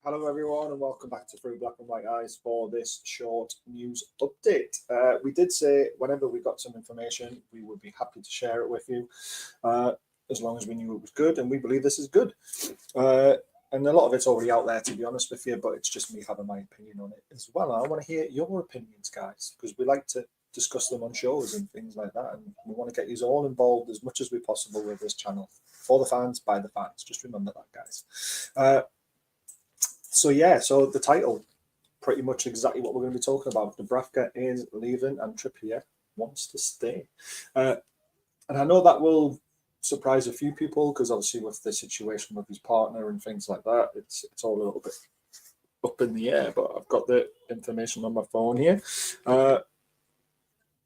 Hello, everyone, and welcome back to Through Black and White Eyes for this short news update. We did say whenever we got some information, we would be happy to share it with you, as long as we knew it was good, and we believe this is good. And a lot of it's already out there, to be honest with you, but it's just me having my opinion on it as well. I want to hear your opinions, guys, because we like to discuss them on shows and things like that, and we want to get you all involved as much as we possible with this channel. For the fans, by the fans. Just remember that, guys. So the title, pretty much exactly what we're going to be talking about. Dubravka is leaving and Trippier wants to stay. And I know that will surprise a few people because obviously with the situation with his partner and things like that, it's all a little bit up in the air, but I've got the information on my phone here.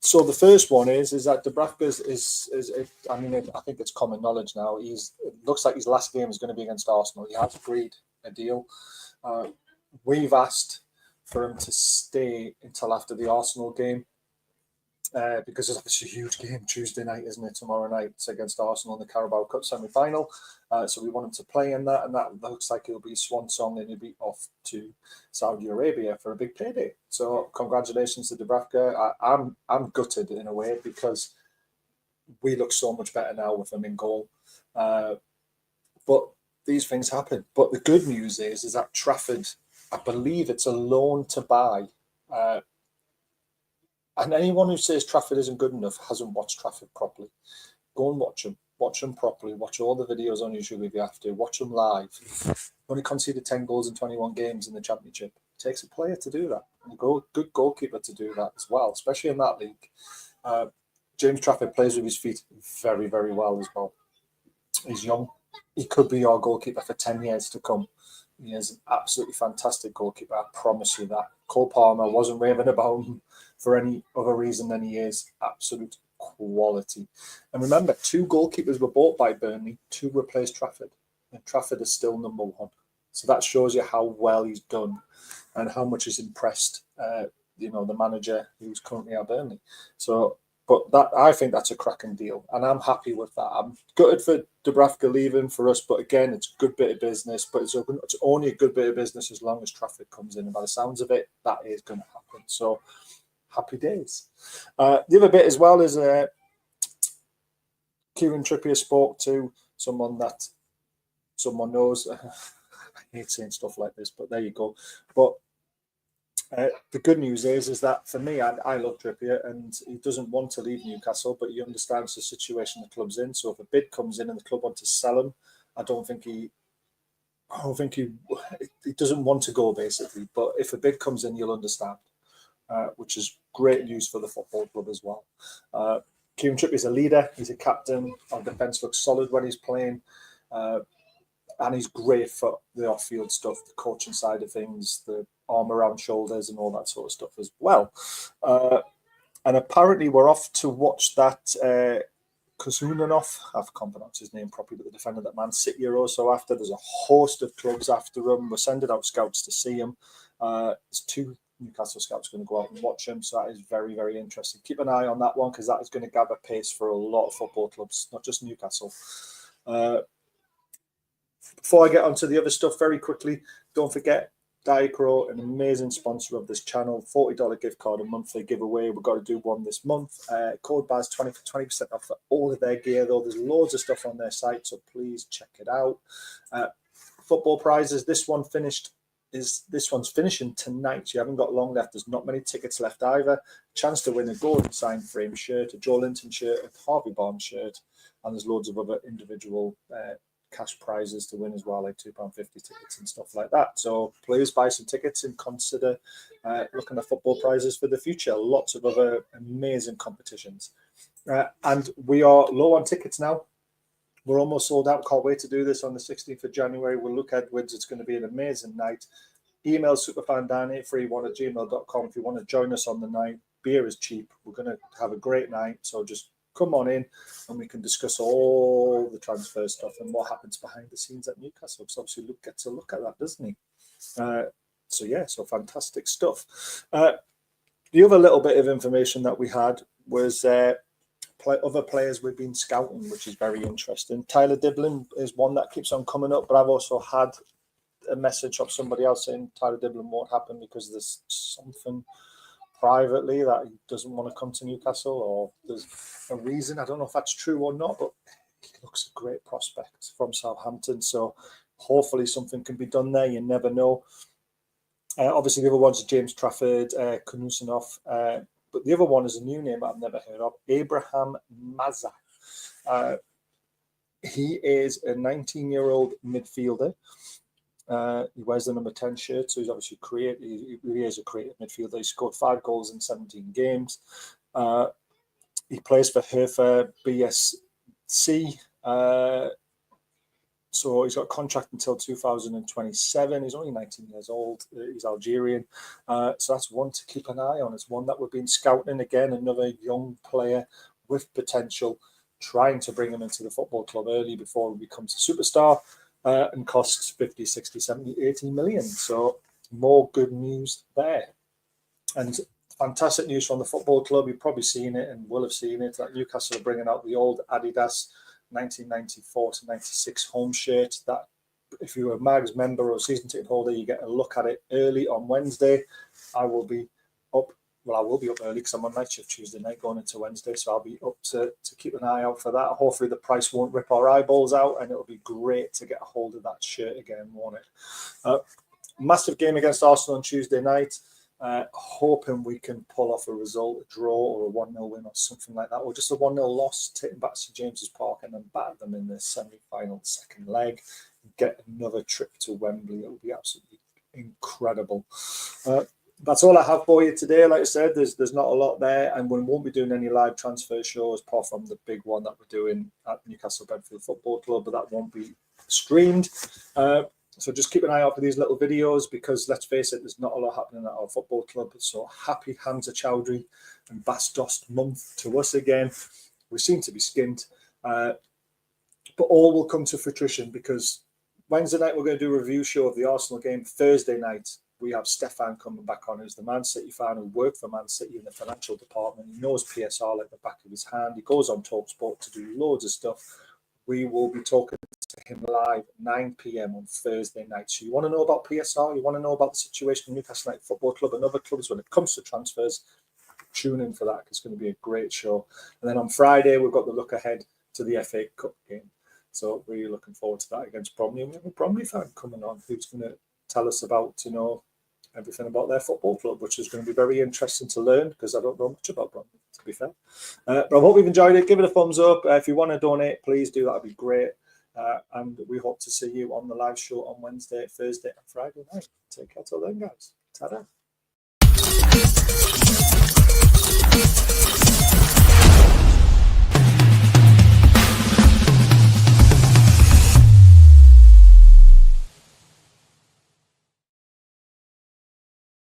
So the first one is that Dubravka is I mean, I think it's common knowledge now. It looks like his last game is going to be against Arsenal. He has agreed a deal. We've asked for him to stay until after the Arsenal game because it's obviously a huge game Tuesday night, isn't it? Tomorrow night it's against Arsenal in the Carabao Cup semi-final. So we want him to play in that, and that looks like it'll be swan song, and he'll be off to Saudi Arabia for a big payday. So congratulations to Dubravka. I'm gutted in a way because we look so much better now with him in goal. But these things happen. But the good news is that Trafford, I believe it's a loan to buy. And anyone who says Trafford isn't good enough hasn't watched Trafford properly. Go and watch them. Watch them properly. Watch all the videos on YouTube if you have to. Watch them live. Only conceded 10 goals in 21 games in the Championship. It takes a player to do that. And a good goalkeeper to do that as well, especially in that league. James Trafford plays with his feet very, very well as well. He's young. He could be our goalkeeper for 10 years to come. He is an absolutely fantastic goalkeeper. I promise you that. Cole Palmer wasn't raving about him for any other reason than he is absolute quality. And remember, 2 goalkeepers were bought by Burnley. 2 replaced Trafford. And Trafford is still number 1. So that shows you how well he's done and how much he's impressed, the manager who's currently at Burnley. But I think that's a cracking deal, and I'm happy with that. I'm gutted for Dubravka leaving for us, but again, it's a good bit of business. But it's only a good bit of business as long as Trafford comes in, and by the sounds of it, that is going to happen. So, happy days. The other bit as well is Kieran Trippier spoke to someone that someone knows. I hate saying stuff like this, but there you go. But the good news is that for me, I love Trippier, and he doesn't want to leave Newcastle, but he understands the situation the club's in. So if a bid comes in and the club want to sell him, I don't think he doesn't want to go, basically. But if a bid comes in, you'll understand, which is great news for the football club as well. Kieran Trippier is a leader. He's a captain. Our defence looks solid when he's playing. And he's great for the off-field stuff, the coaching side of things, the arm around shoulders and all that sort of stuff as well. And apparently we're off to watch that Kuzunanov, I can't pronounce his name properly, but the defender that Man City are also after. There's a host of clubs after him. We're sending out scouts to see him. There's 2 Newcastle scouts going to go out and watch him, so that is very, very interesting. Keep an eye on that one because that is going to gather pace for a lot of football clubs, not just Newcastle. Before I get onto the other stuff very quickly, don't forget, Diacro, an amazing sponsor of this channel, $40 gift card, a monthly giveaway. We've got to do one this month. Code BAS 20% off for all of their gear, though. There's loads of stuff on their site, so please check it out. Football prizes. This one's finishing tonight. So you haven't got long left. There's not many tickets left either. Chance to win a golden signed frame shirt, a Joe Linton shirt, a Harvey Barnes shirt, and there's loads of other individual cash prizes to win as well, like £2.50 tickets and stuff like that. So please buy some tickets and consider looking at football prizes for the future. Lots of other amazing competitions. And we are low on tickets now. We're almost sold out. Can't wait to do this on the 16th of January with Luke Edwards. It's going to be an amazing night. Email superfan831@gmail.com if you want to join us on the night. Beer is cheap. We're going to have a great night. So just come on in and we can discuss all the transfer stuff and what happens behind the scenes at Newcastle. Because obviously Luke gets a look at that, doesn't he? So fantastic stuff. The other little bit of information that we had was other players we've been scouting, which is very interesting. Tyler Diblin is one that keeps on coming up, but I've also had a message of somebody else saying Tyler Dibblin won't happen because there's something privately that he doesn't want to come to Newcastle, or there's a reason. I don't know if that's true or not, but he looks a great prospect from Southampton. So hopefully something can be done there. You never know. Obviously, the other one's James Trafford, Kunusinov. But the other one is a new name I've never heard of, Abraham Maza. He is a 19-year-old midfielder. He wears the number 10 shirt, so he's obviously creative. He really is a creative midfielder. He scored 5 goals in 17 games. He plays for Hertha BSC. So he's got a contract until 2027. He's only 19 years old. He's Algerian. So that's one to keep an eye on. It's one that we've been scouting. Again, another young player with potential, trying to bring him into the football club early before he becomes a superstar, and costs 50, 60, 70, 80 million. So more good news there. And fantastic news from the football club. You've probably seen it and will have seen it, that Newcastle are bringing out the old Adidas 1994 to 96 home shirt. That if you're a Mags member or season ticket holder, you get a look at it early on Wednesday. I will be up early because I'm on night shift Tuesday night going into Wednesday, so I'll be up to keep an eye out for that. Hopefully the price won't rip our eyeballs out, and it'll be great to get a hold of that shirt again, won't it? Massive game against Arsenal on Tuesday night. Hoping we can pull off a result, a draw or a 1-0 win or something like that, or just a 1-0 loss, take them back to St James's Park and then batter them in the semi-final second leg, get another trip to Wembley. It will be absolutely incredible. That's all I have for you today. Like I said, there's not a lot there, and we won't be doing any live transfer shows apart from the big one that we're doing at Newcastle Benfield Football Club, but that won't be streamed. So just keep an eye out for these little videos, because let's face it, there's not a lot happening at our football club. So happy Hamza Chowdhury and Bas Dost month to us again. We seem to be skint, but all will come to fruition, because Wednesday night we're going to do a review show of the Arsenal game. Thursday night we have Stefan coming back on, who's the Man City fan who worked for Man City in the financial department. He knows PSR like the back of his hand. He goes on TalkSport to do loads of stuff. We will be talking to him live 9 p.m. on Thursday night. So you want to know about PSR, you want to know about the situation in Newcastle United Football Club and other clubs when it comes to transfers, tune in for that. It's going to be a great show. And then on Friday, we've got the look ahead to the FA Cup game. So really looking forward to that against Bromley. And we have a Bromley fan coming on who's going to tell us about, everything about their football club, which is going to be very interesting to learn, because I don't know much about Bromley, to be fair. But I hope you've enjoyed it. Give it a thumbs up. If you want to donate, please do. That would be great. And we hope to see you on the live show on Wednesday, Thursday and Friday night. Take care till then, guys. Ta-da.